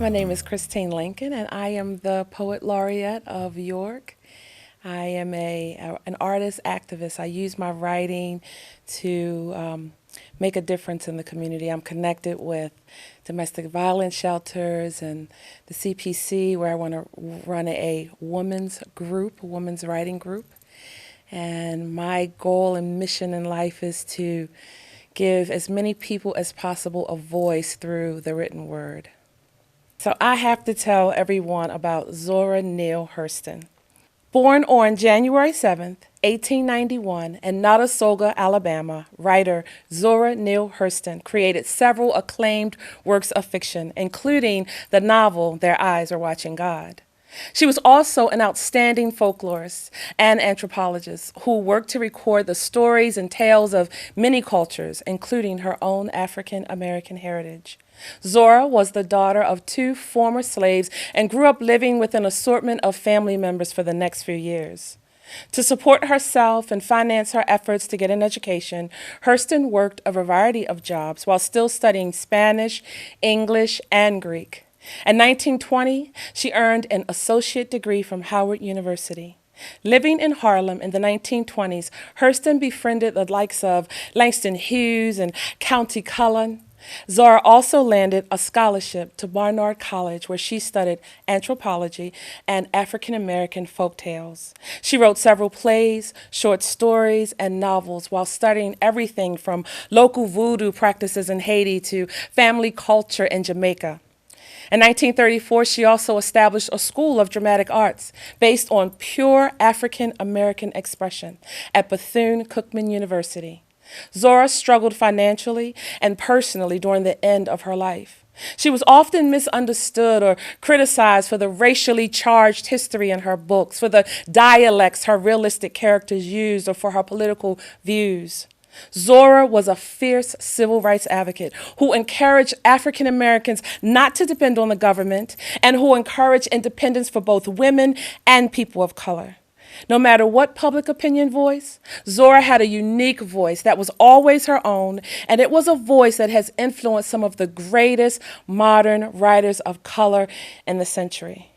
My name is Christine Lincoln, and I am the Poet Laureate of York. I am an artist activist. I use my writing to make a difference in the community. I'm connected with domestic violence shelters and the CPC, where I want to run a women's group, a women's writing group. And my goal and mission in life is to give as many people as possible a voice through the written word. So I have to tell everyone about Zora Neale Hurston. Born on January 7th, 1891, in Notasulga, Alabama, writer Zora Neale Hurston created several acclaimed works of fiction, including the novel Their Eyes Are Watching God. She was also an outstanding folklorist and anthropologist who worked to record the stories and tales of many cultures, including her own African American heritage. Zora was the daughter of two former slaves and grew up living with an assortment of family members for the next few years. To support herself and finance her efforts to get an education, Hurston worked a variety of jobs while still studying Spanish, English, and Greek. In 1920, she earned an associate degree from Howard University. Living in Harlem in the 1920s, Hurston befriended the likes of Langston Hughes and Countee Cullen. Zora also landed a scholarship to Barnard College, where she studied anthropology and African American folk tales. She wrote several plays, short stories, and novels while studying everything from local voodoo practices in Haiti to family culture in Jamaica. In 1934, she also established a school of dramatic arts based on pure African American expression at Bethune-Cookman University. Zora struggled financially and personally during the end of her life. She was often misunderstood or criticized for the racially charged history in her books, for the dialects her realistic characters used, or for her political views. Zora was a fierce civil rights advocate who encouraged African Americans not to depend on the government and who encouraged independence for both women and people of color. No matter what public opinion voice, Zora had a unique voice that was always her own, and it was a voice that has influenced some of the greatest modern writers of color in the century.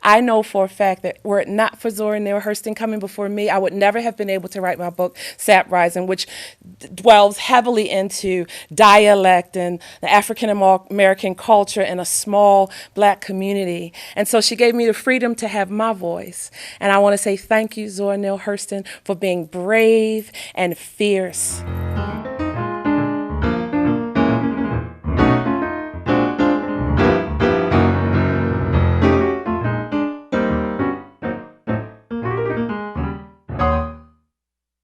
I know for a fact that were it not for Zora Neale Hurston coming before me, I would never have been able to write my book, Sap Rising, which dwells heavily into dialect and the African American culture in a small black community. And so she gave me the freedom to have my voice. And I want to say thank you, Zora Neale Hurston, for being brave and fierce.